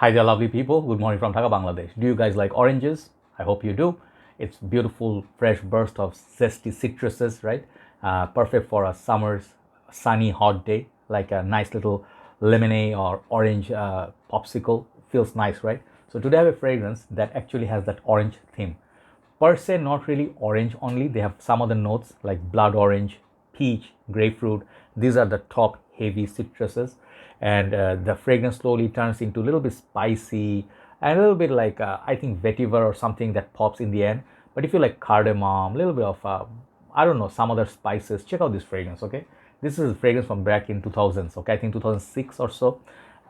Hi there, lovely people. Good morning from Dhaka, Bangladesh. Do you guys like oranges? I hope you do. It's beautiful, fresh burst of zesty citruses, right? Perfect for a summer's sunny, hot day, like a nice little lemonade or orange popsicle. Feels nice, right? So today I have a fragrance that actually has that orange theme. Per se, not really orange only. They have some other notes like blood orange, peach, grapefruit. These are the top heavy citruses, and the fragrance slowly turns into a little bit spicy and a little bit like I think vetiver or something that pops in the end. But if you like cardamom, a little bit of I don't know, some other spices, check out this fragrance. Okay, this is a fragrance from back in 2000s. Okay, I think 2006 or so.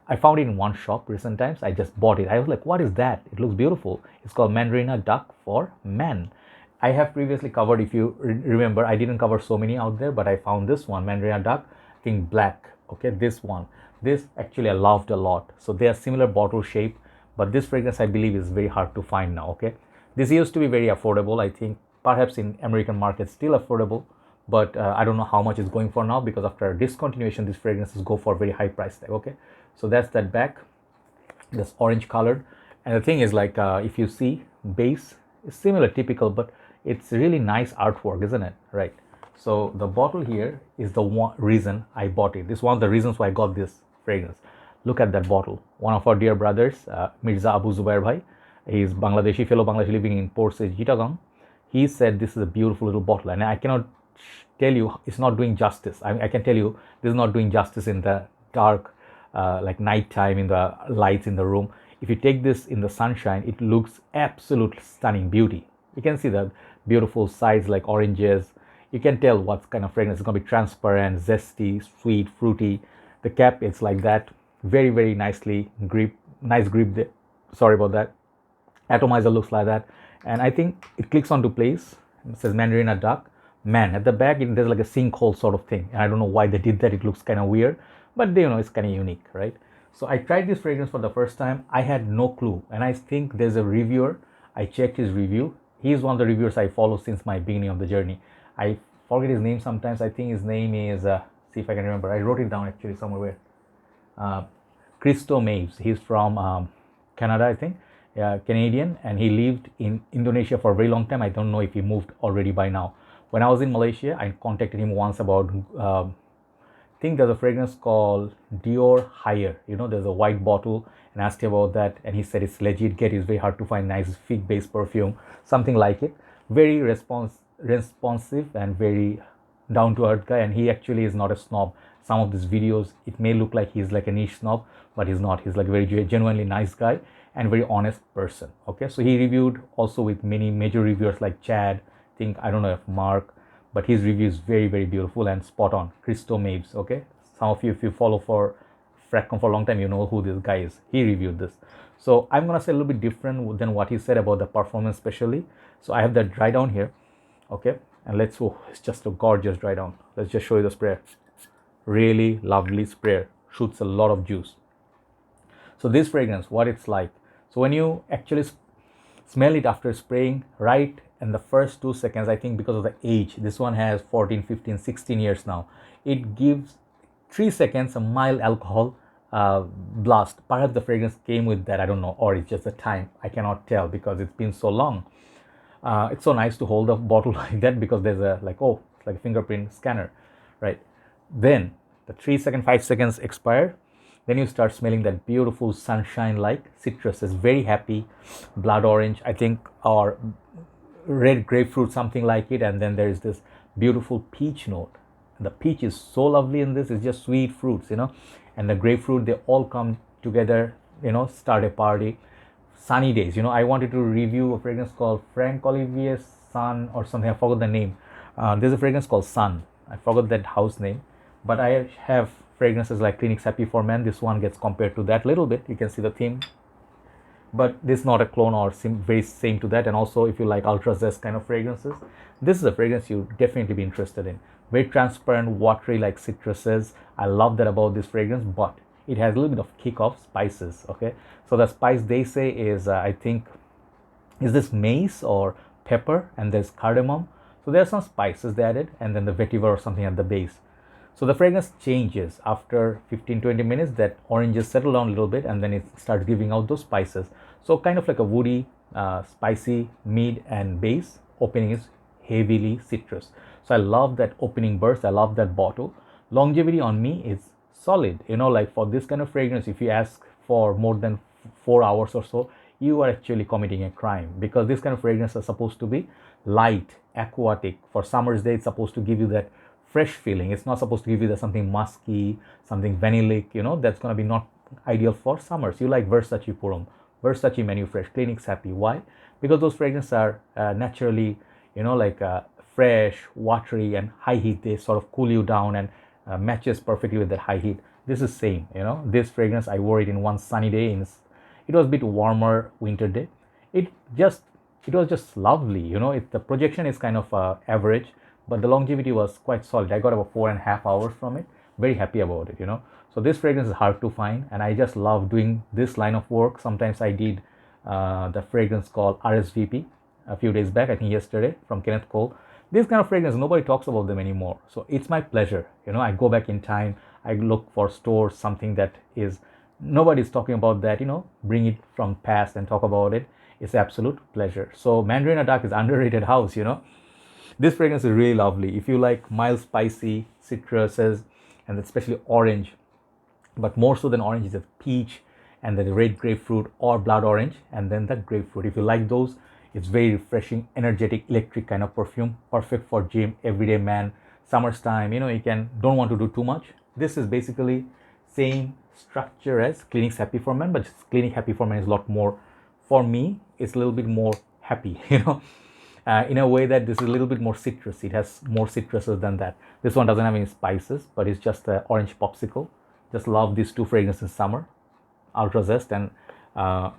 I found it in one shop recent times. I just bought it. I was like, what is that? It looks beautiful. It's called Mandarina Duck for Men. I have previously covered, if you remember, I didn't cover so many out there, but I found this one, Mandarina Duck, I think black. Okay, this one. This actually I loved a lot. So they are similar bottle shape, but this fragrance I believe is very hard to find now. Okay, this used to be very affordable. I think perhaps in American market still affordable, but I don't know how much it's going for now because after discontinuation, these fragrances go for very high price tag. Okay, so that's that back. This orange colored, and the thing is like if you see base is similar, typical, but it's really nice artwork, isn't it? Right. So the bottle here is the one reason I bought it. This is one of the reasons why I got this fragrance. Look at that bottle. One of our dear brothers, Mirza Abu Zubair Bhai, he's Bangladeshi, fellow Bangladeshi living in Port Said, Chittagong. He said this is a beautiful little bottle, and I cannot tell you it's not doing justice. I can tell you this is not doing justice in the dark, like night time, in the lights in the room. If you take this in the sunshine, it looks absolute stunning beauty. You can see the beautiful sides like oranges. You can tell what kind of fragrance. It's going to be transparent, zesty, sweet, fruity. The cap, it's like that. Very, very nicely grip. Nice grip there. Sorry about that. Atomizer looks like that. And I think it clicks onto place. It says Mandarina Duck. Man, at the back, there's like a sinkhole sort of thing. And I don't know why they did that. It looks kind of weird. But, it's kind of unique, right? So I tried this fragrance for the first time. I had no clue. And I think there's a reviewer. I checked his review. He's one of the reviewers I follow since my beginning of the journey. I forget his name sometimes. I think his name is, see if I can remember. I wrote it down actually somewhere. Christo Maves. He's from Canada, I think. Canadian, and he lived in Indonesia for a very long time. I don't know if he moved already by now. When I was in Malaysia, I contacted him once about, I think there's a fragrance called Dior Higher. There's a white bottle, and asked him about that, and he said it's legit. It's very hard to find nice fig-based perfume, something like it. Very responsive and very down-to-earth guy, and he actually is not a snob. Some of these videos, it may look like he's like a niche snob, but he's not. He's like a very genuinely nice guy and very honest person. Okay, so he reviewed also with many major reviewers like Chad, I don't know if Mark, but his review is very, very beautiful and spot on. Christo Maves. Okay, some of you, if you follow for Fragcomm for a long time, you know who this guy is. He reviewed this. So I'm gonna say a little bit different than what he said about the performance especially. So I have that dry down here. Okay, and it's just a gorgeous dry down. Let's just show you the sprayer. Really lovely sprayer, shoots a lot of juice. So this fragrance, what it's like. So when you actually smell it after spraying, right in the first 2 seconds, I think because of the age, this one has 14, 15, 16 years now. It gives 3 seconds a mild alcohol blast. Perhaps the fragrance came with that, I don't know, or it's just the time. I cannot tell because it's been so long. It's so nice to hold a bottle like that because there's it's like a fingerprint scanner, right? Then the 3 second, 5 seconds expire. Then you start smelling that beautiful sunshine like citrus. Is very happy, blood orange, I think, or red grapefruit, something like it. And then there is this beautiful peach note. The peach is so lovely in this. It's just sweet fruits, and the grapefruit, they all come together, start a party. Sunny days, I wanted to review a fragrance called Frank Olivier Sun or something. I forgot the name. There's a fragrance called Sun. I forgot that house name, but I have fragrances like Clinique's Happy for Men. This one gets compared to that a little bit. You can see the theme, but this is not a clone or very same to that. And also, if you like ultra zest kind of fragrances, this is a fragrance you definitely be interested in. Very transparent, watery like citruses. I love that about this fragrance, but it has a little bit of kick of spices. Okay, so the spice they say is I think is this mace or pepper, and there's cardamom. So there are some spices they added, and then the vetiver or something at the base. So the fragrance changes after 15-20 minutes. That oranges settle down a little bit, and then it starts giving out those spices. So kind of like a woody, spicy mid and base. Opening is heavily citrus. So I love that opening burst. I love that bottle. Longevity on me is solid. Like for this kind of fragrance, if you ask for more than 4 hours or so, you are actually committing a crime, because this kind of fragrance are supposed to be light, aquatic. For summer's day, it's supposed to give you that fresh feeling. It's not supposed to give you that something musky, something vanillic. That's going to be not ideal for summers. You like Versace Purum, Versace Menu Fresh, Clinics Happy. Why? Because those fragrances are naturally, like fresh, watery, and high heat. They sort of cool you down and matches perfectly with that high heat. This is same. This fragrance I wore it in one sunny day. It was a bit warmer winter day. It was just lovely. The projection is kind of average, but the longevity was quite solid. I got about 4.5 hours from it. Very happy about it. So this fragrance is hard to find, and I just love doing this line of work. Sometimes I did the fragrance called RSVP a few days back, I think yesterday, from Kenneth Cole. This kind of fragrance, nobody talks about them anymore. So it's my pleasure. I go back in time, I look for stores, something that is nobody's talking about that, bring it from past and talk about it. It's absolute pleasure. So Mandarina Dark is underrated house. This fragrance is really lovely. If you like mild, spicy citruses, and especially orange, but more so than orange is the peach and the red grapefruit or blood orange, and then the grapefruit. If you like those, it's very refreshing, energetic, electric kind of perfume. Perfect for gym, everyday man, summer's time. You don't want to do too much. This is basically same structure as Clinics Happy for Men, but Clinic Happy for Men is a lot more, for me, it's a little bit more happy, in a way that this is a little bit more citrus. It has more citruses than that. This one doesn't have any spices, but it's just an orange popsicle. Just love these two fragrances in summer, Ultra Zest and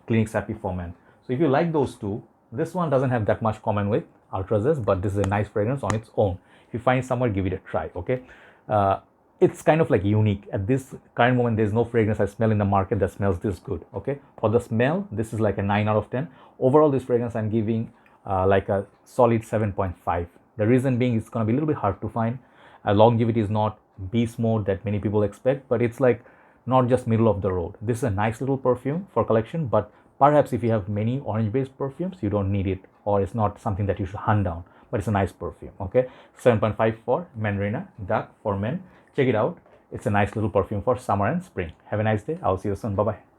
Clinics Happy for Men. So if you like those two, this one doesn't have that much common with Ultra Zest, but this is a nice fragrance on its own. If you find it somewhere, give it a try, okay? It's kind of like unique. At this current moment, there's no fragrance I smell in the market that smells this good, okay? For the smell, this is like a 9 out of 10. Overall, this fragrance I'm giving like a solid 7.5. The reason being, it's going to be a little bit hard to find. Longevity is not beast mode that many people expect, but it's like not just middle of the road. This is a nice little perfume for collection, but perhaps if you have many orange based perfumes, you don't need it, or it's not something that you should hunt down, but it's a nice perfume, okay? 7.5 for Mandarina Dark for Men. Check it out. It's a nice little perfume for summer and spring. Have a nice day. I'll see you soon. Bye bye.